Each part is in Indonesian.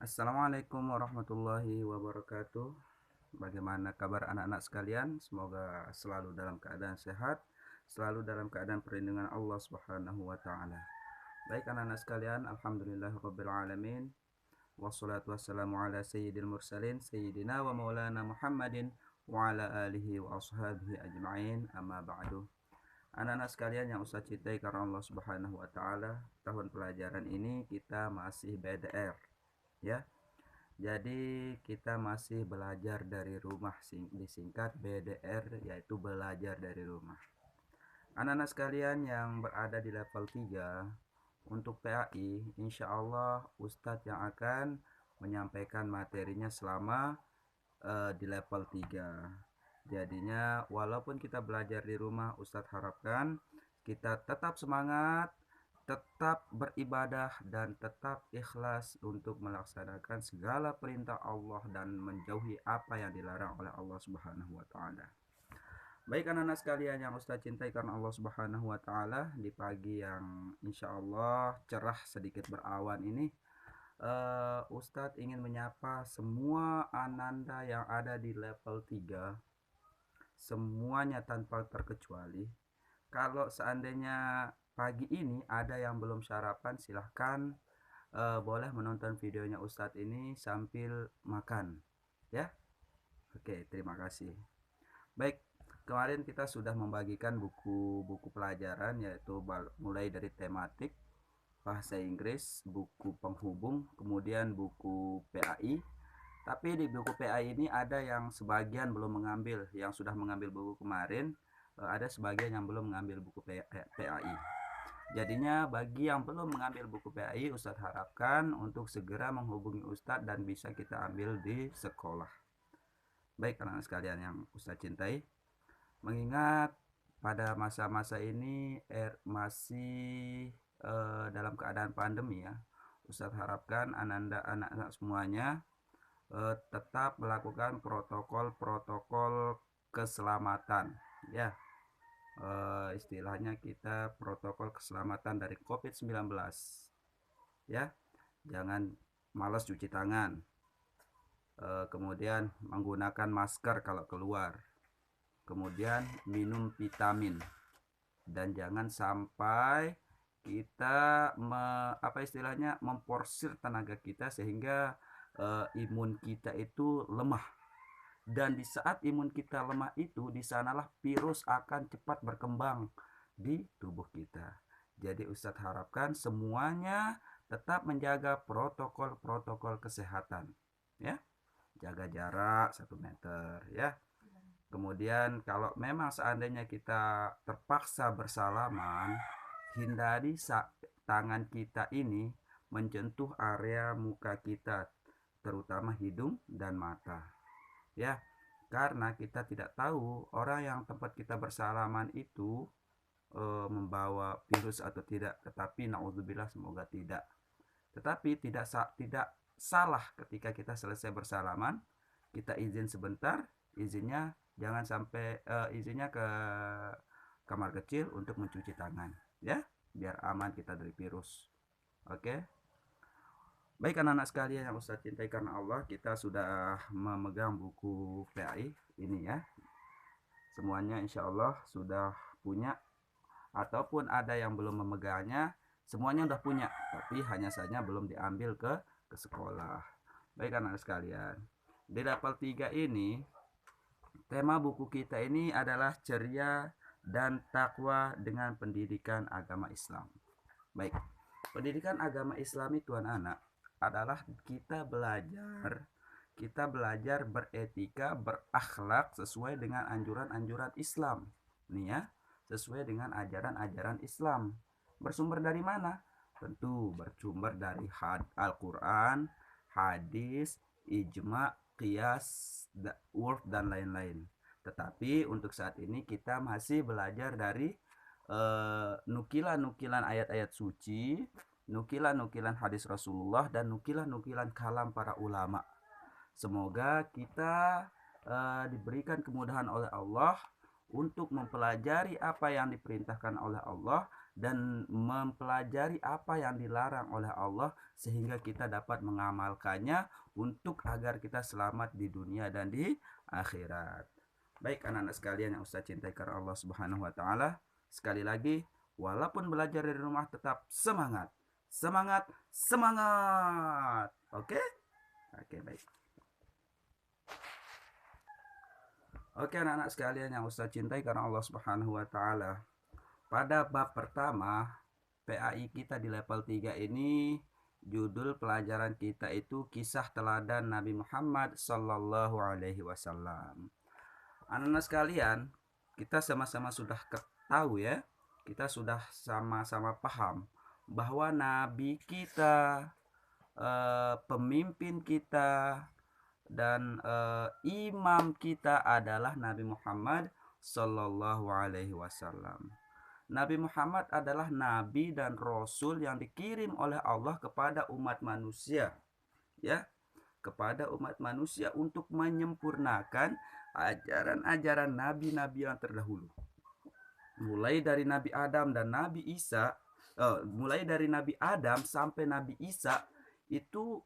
Assalamualaikum warahmatullahi wabarakatuh. Bagaimana kabar anak-anak sekalian? Semoga selalu dalam keadaan sehat, selalu dalam keadaan perlindungan Allah Subhanahu wa taala. Baik anak-anak sekalian, alhamdulillahirabbil alamin. Wassalatu wassalamu ala sayyidil mursalin sayyidina wa maulana Muhammadin wa ala alihi wa ashabihi ajma'in. Amma ba'du. Anak-anak sekalian yang Ustaz cintai karena Allah Subhanahu wa taala, tahun pelajaran ini kita masih BDR, ya. Jadi kita masih belajar dari rumah, disingkat BDR, yaitu belajar dari rumah. Anak-anak sekalian yang berada di level 3 untuk PAI, insya Allah Ustadz yang akan menyampaikan materinya selama di level 3. Jadinya walaupun kita belajar di rumah, Ustadz harapkan kita tetap semangat, tetap beribadah, dan tetap ikhlas untuk melaksanakan segala perintah Allah dan menjauhi apa yang dilarang oleh Allah Subhanahu wa taala. Baik anak-anak sekalian yang Ustaz cintai karena Allah Subhanahu wa taala, di pagi yang insya Allah cerah sedikit berawan ini, Ustadz ingin menyapa semua ananda yang ada di level 3, semuanya tanpa terkecuali. Kalau seandainya pagi ini ada yang belum sarapan, silahkan boleh menonton videonya Ustadz ini sambil makan, ya. Oke, terima kasih. Baik, kemarin kita sudah membagikan buku-buku pelajaran, yaitu mulai dari tematik, bahasa Inggris, buku penghubung, kemudian buku PAI. Tapi di buku PAI ini ada yang sebagian belum mengambil, yang sudah mengambil buku kemarin, ada sebagian yang belum mengambil buku PAI. Jadinya bagi yang belum mengambil buku PAI, Ustadz harapkan untuk segera menghubungi Ustadz dan bisa kita ambil di sekolah. Baik anak-anak sekalian yang Ustadz cintai, mengingat pada masa-masa ini masih dalam keadaan pandemi, ya, Ustadz harapkan anak-anak semuanya tetap melakukan protokol-protokol keselamatan, ya. Istilahnya kita protokol keselamatan dari COVID-19, ya. Jangan malas cuci tangan, kemudian menggunakan masker kalau keluar, kemudian minum vitamin, dan jangan sampai kita memporsir tenaga kita sehingga imun kita itu lemah. Dan di saat imun kita lemah itu, di sanalah virus akan cepat berkembang di tubuh kita. Jadi Ustadz harapkan semuanya tetap menjaga protokol-protokol kesehatan, ya. Jaga jarak 1 meter, ya. Kemudian kalau memang seandainya kita terpaksa bersalaman, hindari tangan kita ini menyentuh area muka kita, terutama hidung dan mata, ya. Karena kita tidak tahu orang yang tempat kita bersalaman itu membawa virus atau tidak. Tetapi naudzubillah, semoga tidak. Tetapi tidak salah ketika kita selesai bersalaman, kita izin sebentar, izinnya jangan sampai izinnya ke kamar kecil untuk mencuci tangan, ya, biar aman kita dari virus. Oke. Baik anak-anak sekalian yang Ustaz cintai karena Allah, kita sudah memegang buku PAI ini, ya. Semuanya insya Allah sudah punya, ataupun ada yang belum memegangnya. Semuanya udah punya, tapi hanya saja belum diambil ke sekolah. Baik anak-anak sekalian, di level 3 ini tema buku kita ini adalah ceria dan takwa dengan pendidikan agama Islam. Baik, pendidikan agama Islam itu anak-anak adalah kita belajar beretika, berakhlak sesuai dengan anjuran-anjuran Islam. Nih, ya, sesuai dengan ajaran-ajaran Islam. Bersumber dari mana? Tentu bersumber dari Al-Quran, hadis, ijma, qiyas, urf, dan lain-lain. Tetapi untuk saat ini kita masih belajar dari nukilan-nukilan ayat-ayat suci, nukilan-nukilan hadis Rasulullah, dan nukilan-nukilan kalam para ulama. Semoga kita diberikan kemudahan oleh Allah untuk mempelajari apa yang diperintahkan oleh Allah dan mempelajari apa yang dilarang oleh Allah sehingga kita dapat mengamalkannya untuk agar kita selamat di dunia dan di akhirat. Baik anak-anak sekalian yang Ustaz cintai karena Allah Subhanahu wa taala, sekali lagi walaupun belajar dari rumah tetap semangat. Semangat, semangat. Oke? Oke, baik. Oke anak-anak sekalian yang Ustaz cintai karena Allah Subhanahu wa taala. Pada bab pertama PAI kita di level 3 ini, judul pelajaran kita itu kisah teladan Nabi Muhammad sallallahu alaihi wasallam. Anak-anak sekalian, kita sama-sama sudah tahu ya, kita sudah sama-sama paham bahwa nabi kita, pemimpin kita, dan imam kita adalah Nabi Muhammad sallallahu alaihi wasallam. Nabi Muhammad adalah nabi dan rasul yang dikirim oleh Allah kepada umat manusia, ya, kepada umat manusia untuk menyempurnakan ajaran-ajaran nabi-nabi yang terdahulu. Mulai dari Nabi Adam dan Nabi Isa, mulai dari Nabi Adam sampai Nabi Isa itu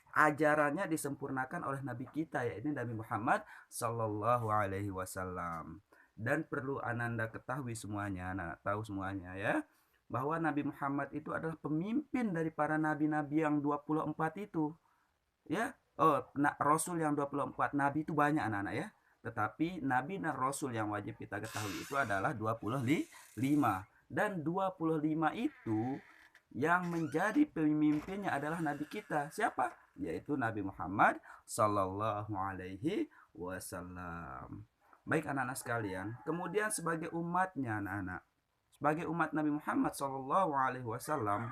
ajarannya disempurnakan oleh nabi kita, yaitu Nabi Muhammad sallallahu alaihi wasallam. Dan perlu Ananda ketahui semuanya, tahu semuanya ya, bahwa Nabi Muhammad itu adalah pemimpin dari para nabi-nabi yang 24 itu. Ya, rasul yang 24, nabi itu banyak anak-anak ya. Tetapi nabi dan rasul yang wajib kita ketahui itu adalah 25. Dan 25 itu yang menjadi pemimpinnya adalah nabi kita. Siapa? Yaitu Nabi Muhammad sallallahu alaihi wasallam. Baik anak-anak sekalian, kemudian sebagai umatnya anak-anak, sebagai umat Nabi Muhammad sallallahu alaihi wasallam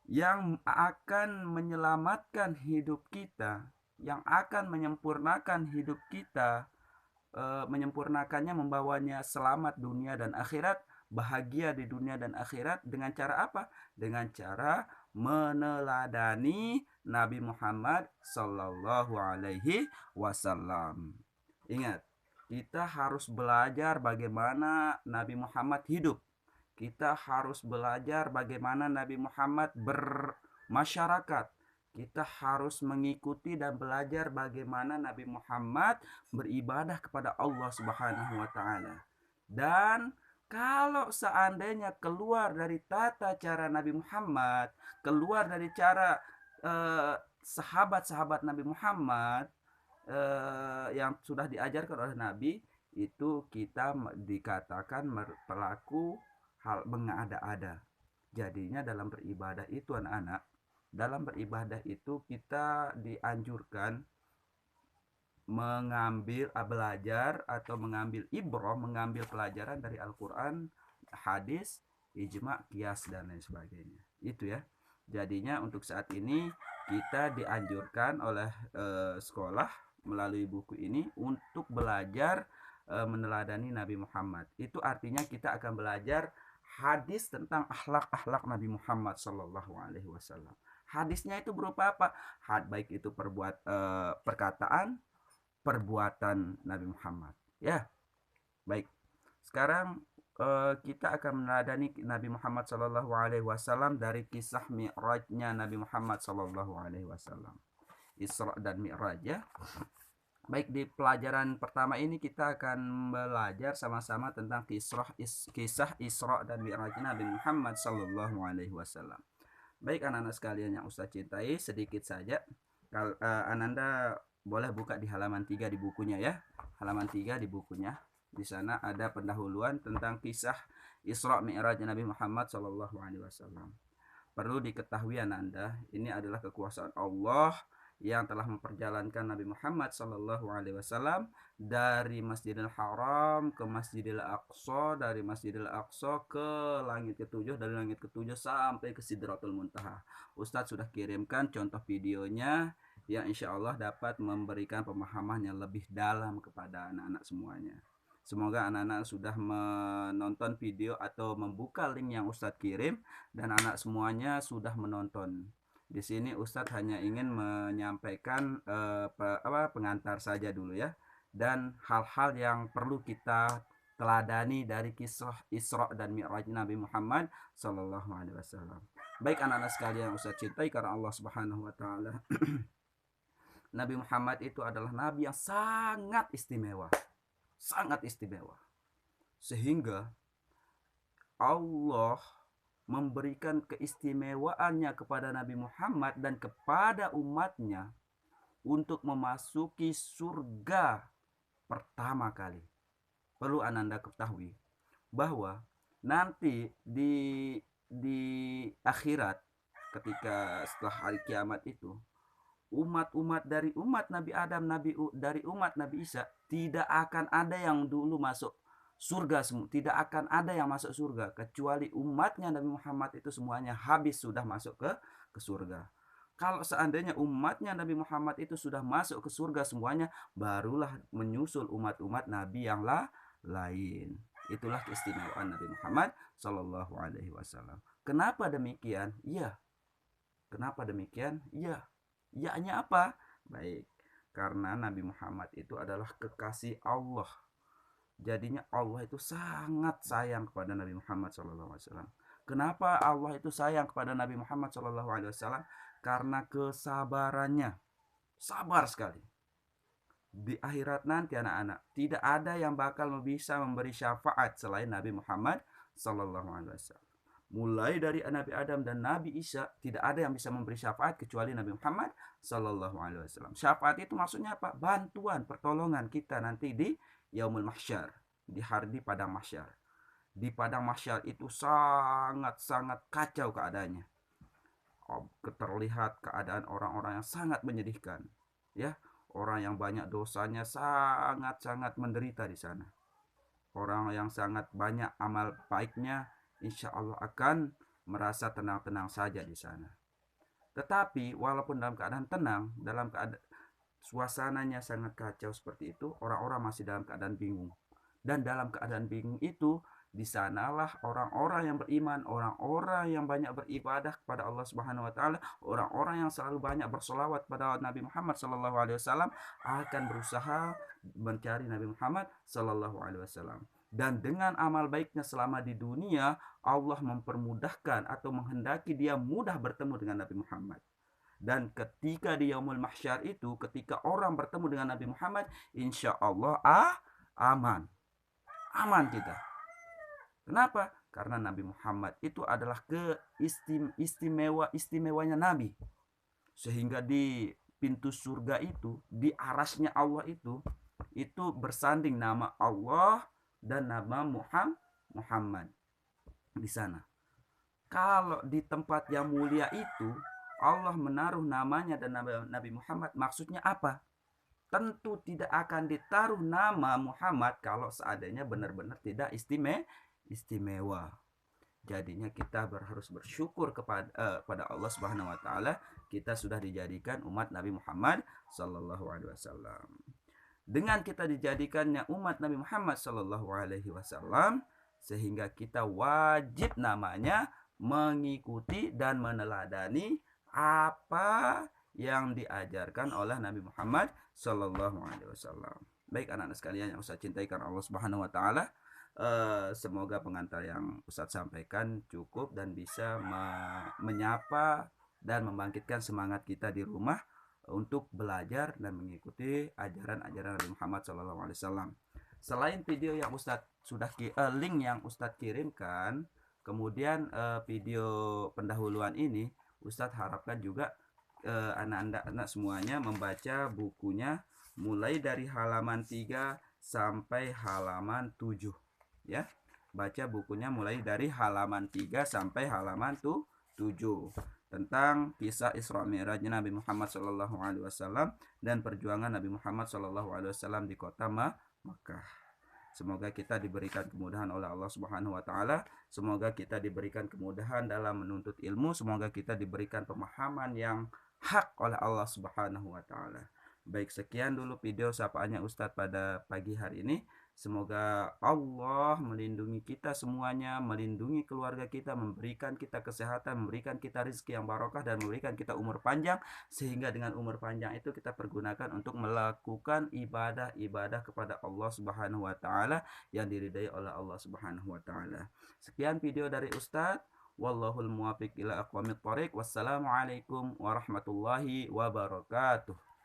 yang akan menyelamatkan hidup kita, yang akan menyempurnakan hidup kita, menyempurnakannya, membawanya selamat dunia dan akhirat, bahagia di dunia dan akhirat dengan cara apa? Dengan cara meneladani Nabi Muhammad sallallahu alaihi wasallam. Ingat, kita harus belajar bagaimana Nabi Muhammad hidup. Kita harus belajar bagaimana Nabi Muhammad bermasyarakat. Kita harus mengikuti dan belajar bagaimana Nabi Muhammad beribadah kepada Allah Subhanahu wa taala. Dan kalau seandainya keluar dari tata cara Nabi Muhammad, keluar dari cara sahabat-sahabat Nabi Muhammad yang sudah diajarkan oleh Nabi, itu kita dikatakan pelaku hal mengada-ada. Jadinya dalam beribadah itu anak-anak, dalam beribadah itu kita dianjurkan mengambil belajar atau mengambil ibrah, mengambil pelajaran dari Al-Quran, hadis, ijma, qiyas dan lain sebagainya. Itu ya. Jadinya untuk saat ini kita dianjurkan oleh sekolah melalui buku ini untuk belajar meneladani Nabi Muhammad. Itu artinya kita akan belajar hadis tentang akhlak-akhlak Nabi Muhammad sallallahu alaihi wasallam. Hadisnya itu berupa apa? Baik itu perkataan, perbuatan Nabi Muhammad. Ya, baik. Sekarang kita akan meneladani Nabi Muhammad sallallahu alaihi wasallam dari kisah Mi'rajnya Nabi Muhammad sallallahu alaihi wasallam. Isra dan Mi'raj ya. Baik, di pelajaran pertama ini kita akan belajar sama-sama tentang kisah Isra dan Mi'rajnya Nabi Muhammad sallallahu alaihi wasallam. Baik anak-anak sekalian yang Ustaz cintai, sedikit saja Ananda boleh buka di halaman 3 di bukunya ya. Halaman 3 di bukunya. Di sana ada pendahuluan tentang kisah Isra Mi'raj Nabi Muhammad sallallahu alaihi wasallam. Perlu diketahui Ananda, ini adalah kekuasaan Allah yang telah memperjalankan Nabi Muhammad sallallahu alaihi wasallam dari Masjidil Haram ke Masjidil Aqsa, dari Masjidil Aqsa ke langit ketujuh, dari langit ketujuh sampai ke Sidratul Muntaha. Ustadz sudah kirimkan contoh videonya yang insya Allah dapat memberikan pemahaman yang lebih dalam kepada anak-anak semuanya. Semoga anak-anak sudah menonton video atau membuka link yang Ustadz kirim dan anak semuanya sudah menonton. Di sini Ustadz hanya ingin menyampaikan pengantar saja dulu ya, dan hal-hal yang perlu kita teladani dari kisah Isra dan Mi'raj Nabi Muhammad sallallahu alaihi wasallam. Baik anak-anak sekalian yang Ustaz cintai karena Allah Subhanahu wa taala. Nabi Muhammad itu adalah nabi yang sangat istimewa. Sangat istimewa. Sehingga Allah memberikan keistimewaannya kepada Nabi Muhammad dan kepada umatnya untuk memasuki surga pertama kali. Perlu Ananda ketahui bahwa nanti di akhirat, ketika setelah hari kiamat itu, umat-umat dari umat Nabi Adam, dari umat Nabi Isa, tidak akan ada yang dulu masuk surga semua, tidak akan ada yang masuk surga kecuali umatnya Nabi Muhammad itu semuanya habis sudah masuk ke surga. Kalau seandainya umatnya Nabi Muhammad itu sudah masuk ke surga semuanya, barulah menyusul umat-umat Nabi yang lain. Itulah keistimewaan Nabi Muhammad Sallallahu Alaihi Wasallam. Kenapa demikian? Iya. Kenapa demikian? Iya. Iya-nya apa? Baik. Karena Nabi Muhammad itu adalah kekasih Allah. Jadinya Allah itu sangat sayang kepada Nabi Muhammad SAW. Kenapa Allah itu sayang kepada Nabi Muhammad SAW? Karena kesabarannya. Sabar sekali. Di akhirat nanti anak-anak, tidak ada yang bakal bisa memberi syafaat selain Nabi Muhammad SAW. Mulai dari Nabi Adam dan Nabi Isa, tidak ada yang bisa memberi syafaat kecuali Nabi Muhammad SAW. Syafaat itu maksudnya apa? Bantuan, pertolongan kita nanti di Yaumul Mahsyar, di hari di padang mahsyar. Di padang mahsyar itu sangat-sangat kacau keadaannya. Terlihat keadaan orang-orang yang sangat menyedihkan, ya. Orang yang banyak dosanya sangat-sangat menderita di sana. Orang yang sangat banyak amal baiknya, insya Allah akan merasa tenang-tenang saja di sana. Tetapi walaupun dalam keadaan tenang, dalam keadaan suasananya sangat kacau seperti itu, orang-orang masih dalam keadaan bingung. Dan dalam keadaan bingung itu, di sanalah orang-orang yang beriman, orang-orang yang banyak beribadah kepada Allah Subhanahu wa taala, orang-orang yang selalu banyak bersolawat pada Nabi Muhammad sallallahu alaihi wasallam akan berusaha mencari Nabi Muhammad sallallahu alaihi wasallam. Dan dengan amal baiknya selama di dunia, Allah mempermudahkan atau menghendaki dia mudah bertemu dengan Nabi Muhammad. Dan ketika di Yaumul Mahsyar itu, ketika orang bertemu dengan Nabi Muhammad, insya Allah aman. Aman kita. Kenapa? Karena Nabi Muhammad itu adalah istimewanya Nabi. Sehingga di pintu surga itu, di arasnya Allah itu bersanding nama Allah dan nama Muhammad di sana. Kalau di tempat yang mulia itu Allah menaruh namanya dan Nabi Muhammad, maksudnya apa? Tentu tidak akan ditaruh nama Muhammad kalau seandainya benar-benar tidak istimewa. Jadinya kita harus bersyukur kepada Allah Subhanahu wa taala, kita sudah dijadikan umat Nabi Muhammad sallallahu alaihi wasallam. Dengan kita dijadikannya umat Nabi Muhammad sallallahu alaihi wasallam, sehingga kita wajib namanya mengikuti dan meneladani apa yang diajarkan oleh Nabi Muhammad sallallahu alaihi wasallam. Baik anak-anak sekalian yang Ustaz cintai karena Allah Subhanahu wa taala, semoga pengantar yang Ustaz sampaikan cukup dan bisa menyapa dan membangkitkan semangat kita di rumah untuk belajar dan mengikuti ajaran-ajaran Nabi Muhammad sallallahu alaihi wasallam. Selain video yang Ustaz sudah link yang Ustaz kirimkan, kemudian video pendahuluan ini, Ustadz harapkan juga anak-anak semuanya membaca bukunya mulai dari halaman 3 sampai halaman 7 ya. Baca bukunya mulai dari halaman 3 sampai halaman 7 tentang kisah Isra Mi'raj Nabi Muhammad sallallahu alaihi wasallam dan perjuangan Nabi Muhammad sallallahu alaihi wasallam di kota Makkah. Semoga kita diberikan kemudahan oleh Allah Subhanahu wa taala. Semoga kita diberikan kemudahan dalam menuntut ilmu. Semoga kita diberikan pemahaman yang hak oleh Allah Subhanahu wa taala. Baik, sekian dulu video sapaannya Ustadz pada pagi hari ini. Semoga Allah melindungi kita semuanya, melindungi keluarga kita, memberikan kita kesehatan, memberikan kita rezeki yang barokah, dan memberikan kita umur panjang, sehingga dengan umur panjang itu kita pergunakan untuk melakukan ibadah-ibadah kepada Allah Subhanahu wa taala yang diridai oleh Allah Subhanahu wa taala. Sekian video dari Ustadz. Wallahul muwaffiq ila aqwamit thoriq. Wassalamualaikum warahmatullahi wabarakatuh.